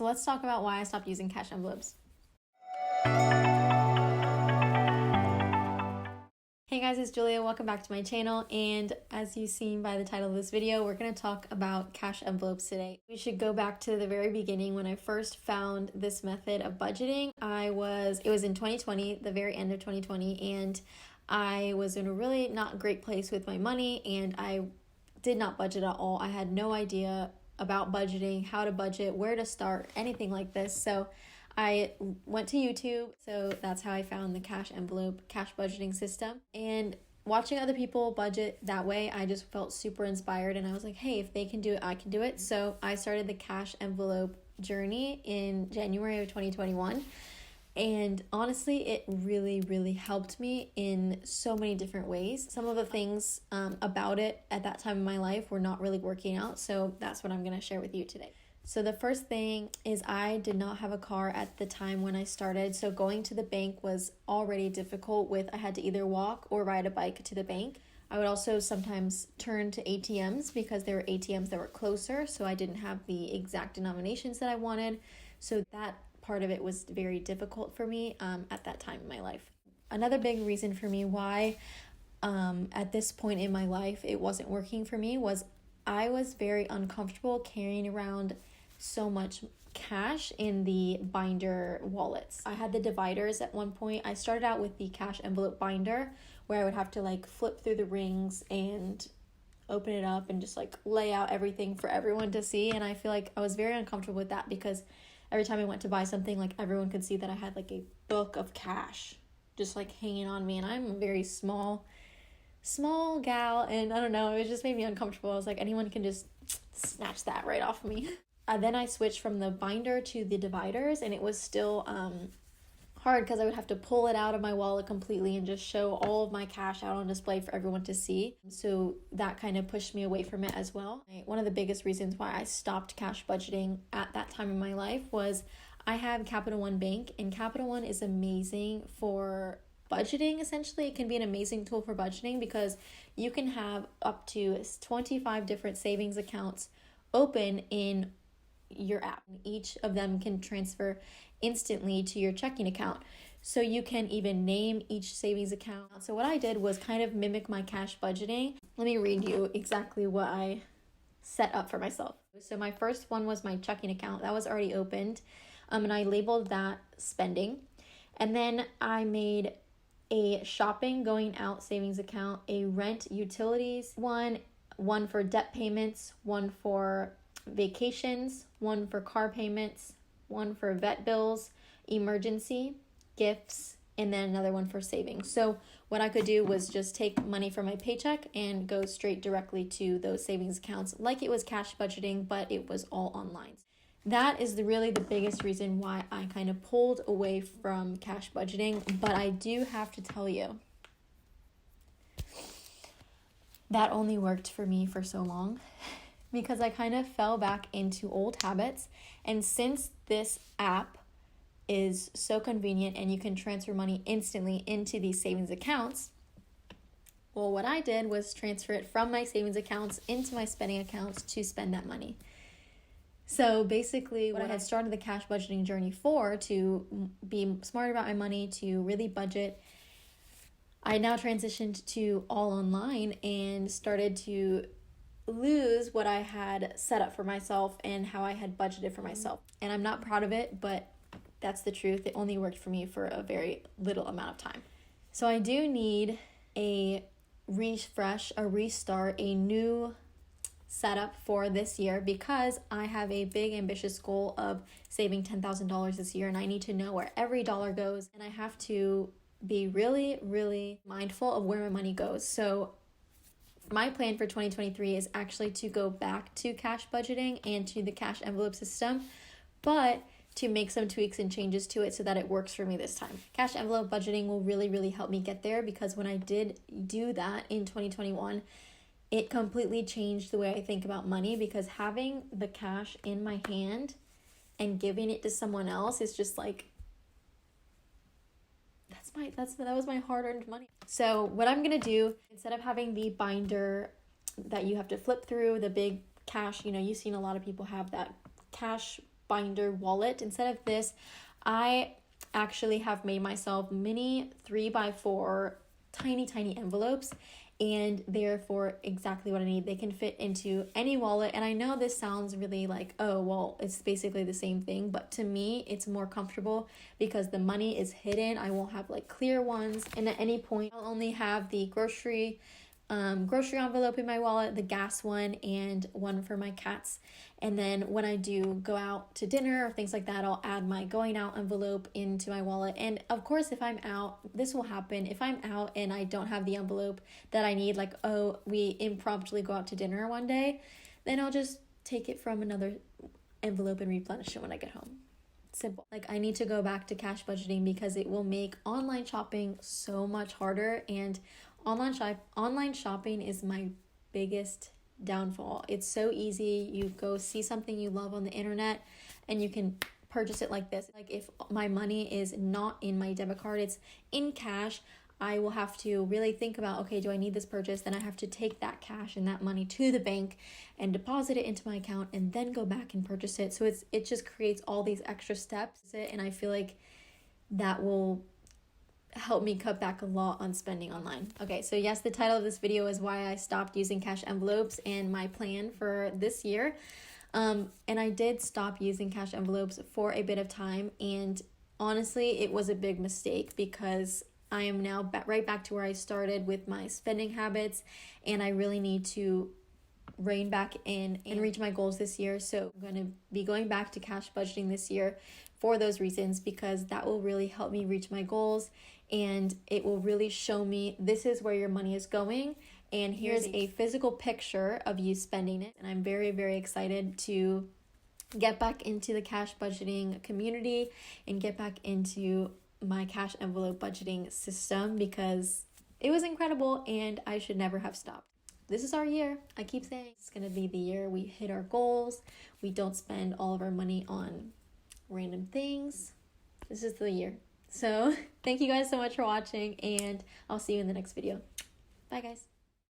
So let's talk about why I stopped using cash envelopes. Hey guys, it's Julia. Welcome back to my channel. And as you've seen by the title of this video, we're going to talk about cash envelopes today. We should go back to the very beginning when I first found this method of budgeting. It was in 2020, the very end of 2020, and I was in a really not great place with my money, and I did not budget at all. I had no idea about budgeting, how to budget, where to start, anything like this. So I went to YouTube. So that's how I found the cash envelope, cash budgeting system. And watching other people budget that way, I just felt super inspired. And I was like, hey, if they can do it, I can do it. So I started the cash envelope journey in January of 2021. And honestly, it really, really helped me in so many different ways. Some of the things about it at that time in my life were not really working out. So that's what I'm going to share with you today. So the first thing is I did not have a car at the time when I started. So going to the bank was already difficult I had to either walk or ride a bike to the bank. I would also sometimes turn to ATMs because there were ATMs that were closer. So I didn't have the exact denominations that I wanted. So that part of it was very difficult for me at that time in my life. Another big reason for me why at this point in my life it wasn't working for me was I was very uncomfortable carrying around so much cash in the binder wallets. I had the dividers at one point. I started out with the cash envelope binder where I would have to flip through the rings and open it up and just lay out everything for everyone to see. And I feel like I was very uncomfortable with that because every time I went to buy something, everyone could see that I had a book of cash just hanging on me. And I'm a very small gal, and I don't know, it just made me uncomfortable. I was like, anyone can just snatch that right off me. Then I switched from the binder to the dividers, and it was still hard because I would have to pull it out of my wallet completely and just show all of my cash out on display for everyone to see. So that kind of pushed me away from it as well. One of the biggest reasons why I stopped cash budgeting at that time in my life was I have Capital One Bank, and Capital One is amazing for budgeting. Essentially, it can be an amazing tool for budgeting because you can have up to 25 different savings accounts open in your app. Each of them can transfer instantly to your checking account. So you can even name each savings account. So what I did was kind of mimic my cash budgeting. Let me read you exactly what I set up for myself. So my first one was my checking account. That was already opened. And I labeled that spending. And then I made a shopping going out savings account, a rent utilities one for debt payments, one for vacations, one for car payments, one for vet bills, emergency, gifts, and then another one for savings. So what I could do was just take money from my paycheck and go straight directly to those savings accounts like it was cash budgeting, but it was all online. That is really the biggest reason why I kind of pulled away from cash budgeting. But I do have to tell you, that only worked for me for so long because I kind of fell back into old habits. And since this app is so convenient and you can transfer money instantly into these savings accounts, well, what I did was transfer it from my savings accounts into my spending accounts to spend that money. So basically what I had started the cash budgeting journey for, to be smart about my money, to really budget, I now transitioned to all online and started to lose what I had set up for myself and how I had budgeted for myself. And I'm not proud of it, but that's the truth. It only worked for me for a very little amount of time. So I do need a refresh, a restart, a new setup for this year because I have a big ambitious goal of saving $10,000 this year, and I need to know where every dollar goes, and I have to be really, really mindful of where my money goes. So my plan for 2023 is actually to go back to cash budgeting and to the cash envelope system, but to make some tweaks and changes to it so that it works for me this time. Cash envelope budgeting will really, really help me get there because when I did do that in 2021, it completely changed the way I think about money because having the cash in my hand and giving it to someone else is just that was my hard-earned money. So what I'm gonna do, instead of having the binder that you have to flip through, the big cash, you've seen a lot of people have that cash binder wallet. Instead of this, I actually have made myself mini 3x4 tiny envelopes, and they're for exactly what I need. They can fit into any wallet. And I know this sounds really like, oh, well, it's basically the same thing. But to me, it's more comfortable because the money is hidden. I won't have like clear ones. And at any point, I'll only have the grocery envelope in my wallet, the gas one, and one for my cats. And then when I do go out to dinner or things like that, I'll add my going out envelope into my wallet. And of course, if I'm out, this will happen. If I'm out and I don't have the envelope that I need, like, oh, we impromptu go out to dinner one day, then I'll just take it from another envelope and replenish it when I get home. Simple. Like, I need to go back to cash budgeting because it will make online shopping so much harder. And online shopping is my biggest downfall. It's so easy. You go see something you love on the internet and you can purchase it like this. Like, if my money is not in my debit card, it's in cash, I will have to really think about, okay, do I need this purchase? Then I have to take that cash and that money to the bank and deposit it into my account and then go back and purchase it. So it just creates all these extra steps, and I feel like that will help me cut back a lot on spending online. Okay, so yes, the title of this video is why I stopped using cash envelopes and my plan for this year. And I did stop using cash envelopes for a bit of time, and honestly, it was a big mistake because I am now right back to where I started with my spending habits, and I really need to rein back in and reach my goals this year. So I'm going to be going back to cash budgeting this year for those reasons, because that will really help me reach my goals, and it will really show me this is where your money is going, and here's a physical picture of you spending it. And I'm very, very excited to get back into the cash budgeting community and get back into my cash envelope budgeting system because it was incredible and I should never have stopped. This is our year. I keep saying it's going to be the year we hit our goals. We don't spend all of our money on random things. This is the year. So thank you guys so much for watching, and I'll see you in the next video. Bye guys.